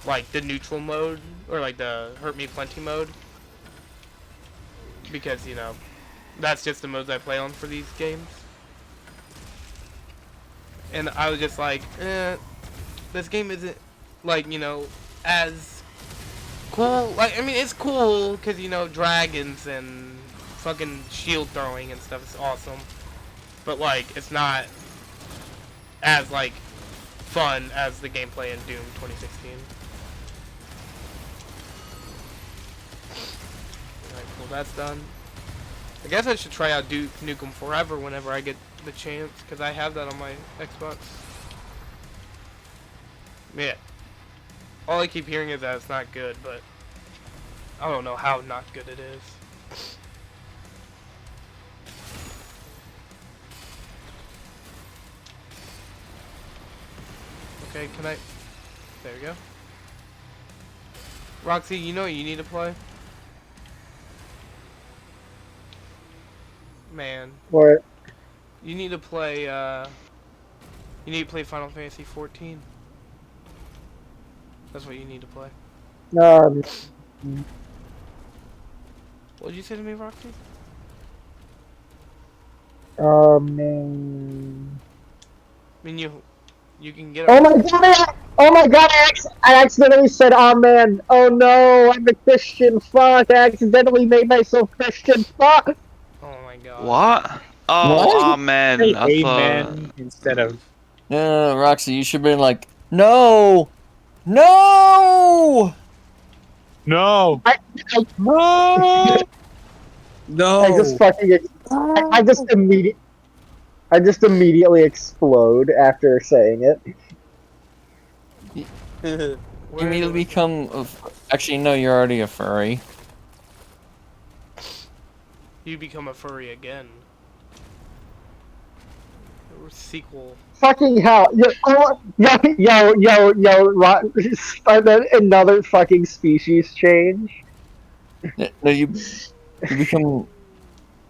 like the neutral mode or like the Hurt Me Plenty mode, because you know that's just the modes I play on for these games. And I was just like, this game isn't like, you know, as cool. Like, I mean, it's cool because, you know, dragons and fucking shield throwing and stuff is awesome. But like, it's not as like fun as the gameplay in Doom 2016. Alright, cool, that's done. I guess I should try out Duke Nukem Forever whenever I get the chance, because I have that on my Xbox. Yeah. All I keep hearing is that it's not good, but I don't know how not good it is. Okay, can I... There we go. Roxy, you know what you need to play? Man. What? You need to play, You need to play Final Fantasy 14. That's what you need to play. Um, What did you say to me, Roxy? man. I mean, you can get. Oh my god! Oh my god! I accidentally said, "Oh man! Oh no! I'm a Christian! Fuck! I accidentally made myself Christian! Fuck!" Oh my god. What? Oh, What? amen. Say I thought. amen instead of. No, Roxy, you should have been like, no! No! No! I No! I just fucking. I just immediately explode after saying it. You immediately become. Actually, no, you're already a furry. You become a furry again. Or sequel. Fucking hell! Another fucking species change. No, you become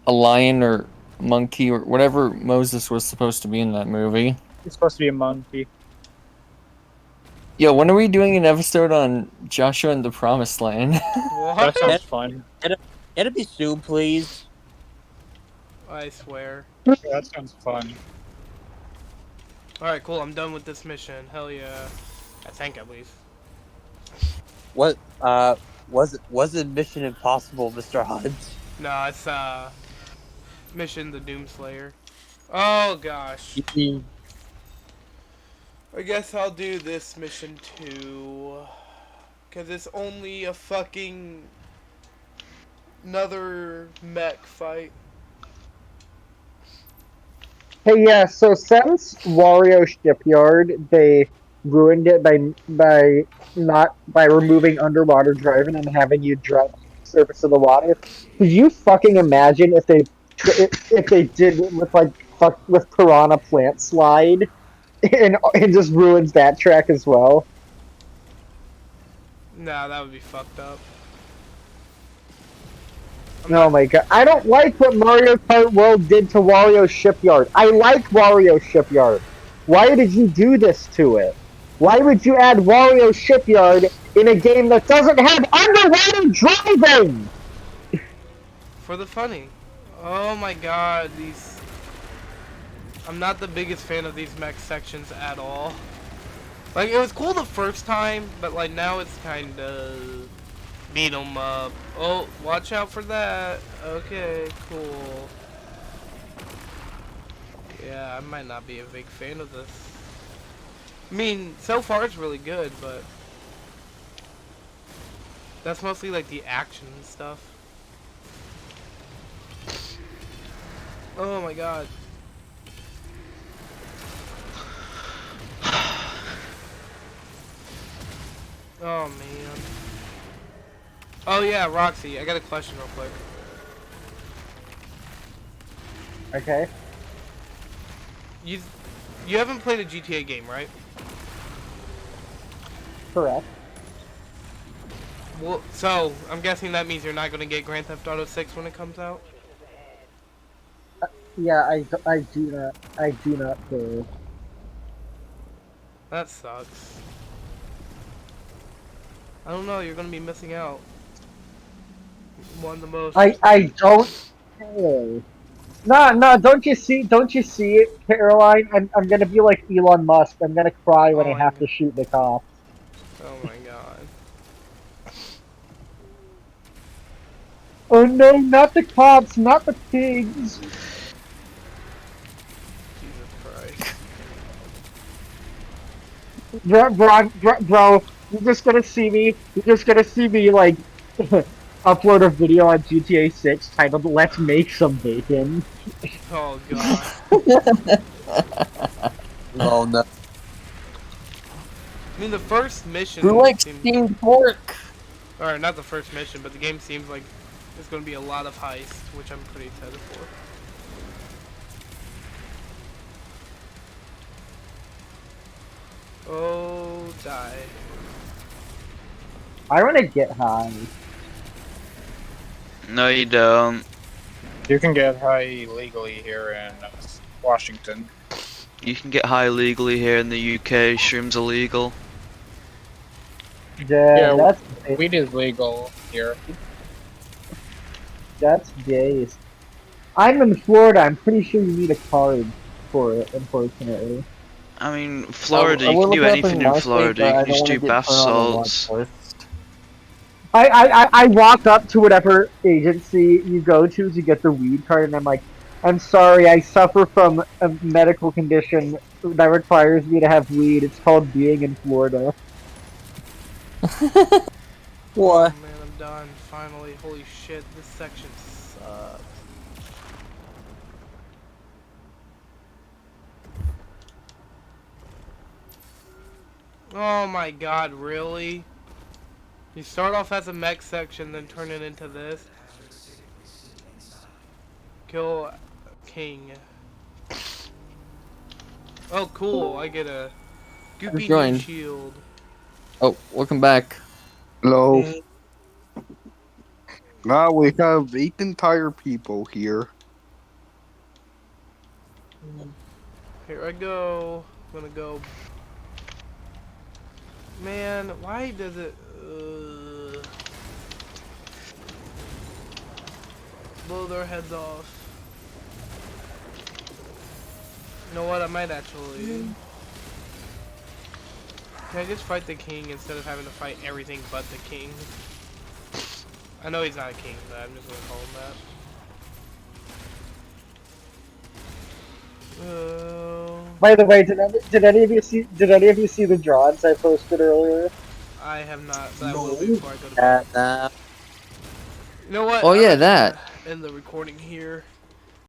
a lion or monkey or whatever Moses was supposed to be in that movie. He's supposed to be a monkey. Yo, when are we doing an episode on Joshua and the Promised Land? What? That sounds fun. It'll be soon, please. I swear. Yeah, that sounds fun. Alright, cool, I'm done with this mission. Hell yeah. I think, at least. What? Was it Mission Impossible, Mr. Hunt? No, it's, Mission the Doomslayer. Oh, gosh. I guess I'll do this mission too. Because it's only a fucking... another mech fight. Hey, yeah. So since Wario Shipyard, they ruined it by removing underwater driving and having you drive on the surface of the water. Could you fucking imagine if they did it with with Piranha Plant Slide and just ruins that track as well? Nah, that would be fucked up. Oh my god. I don't like what Mario Kart World did to Wario Shipyard. I like Wario Shipyard. Why did you do this to it? Why would you add Wario Shipyard in a game that doesn't have underwater driving? For the funny. Oh my god, these... I'm not the biggest fan of these mech sections at all. Like, it was cool the first time, but like now it's kinda... beat 'em up. Oh, watch out for that. Okay, cool. Yeah, I might not be a big fan of this. I mean, so far it's really good, but... that's mostly like the action and stuff. Oh my god. Oh man. Oh yeah, Roxy, I got a question real quick. Okay. You haven't played a GTA game, right? Correct. Well, so I'm guessing that means you're not going to get Grand Theft Auto 6 when it comes out. Yeah, I do not care. That sucks. I don't know, you're going to be missing out. One of the most. I don't care. No, don't you see it, Caroline? I'm gonna be like Elon Musk. I'm gonna cry when I have to shoot the cops. Oh my god. Oh no, not the cops, not the pigs. Jesus Christ. Bro, you're just gonna see me. You're just gonna see me like upload a video on GTA 6 titled "Let's Make Some Bacon." Oh god. Oh no. I mean, the first mission Who likes seems, steamed pork? or not the first mission, but the game seems like there's going to be a lot of heist, which I'm pretty excited for. Oh, die. I wanna get high. No, you don't. You can get high legally here in Washington. You can get high legally here in the UK. Shrooms are legal. Yeah, Weed is legal here. that's gay. I'm in Florida. I'm pretty sure you need a card for it. Unfortunately. I mean, Florida, I you will can do look it up anything my in state, Florida. but You I can don't just wanna do get bath put on a watch salts. list. I walk up to whatever agency you go to get the weed card, and I'm like, I'm sorry, I suffer from a medical condition that requires me to have weed. It's called being in Florida. What? Oh man, I'm done. Finally. Holy shit, this section sucks. Oh my god, really? You start off as a mech section, then turn it into this? Kill King. Oh cool, I get a goopy new joined. shield. Oh, welcome back. Hello. Now we have 8 entire people here. Here I go. I'm gonna go. Man, why does it... blow their heads off. You know what, I might actually... Can I just fight the king instead of having to fight everything but the king? I know he's not a king, but I'm just gonna call him that. By the way, did any of you see the drawings I posted earlier? I have not, but I will before I go to bed. Nah. You know what? Oh, I'm yeah, actually that. gonna end the recording here.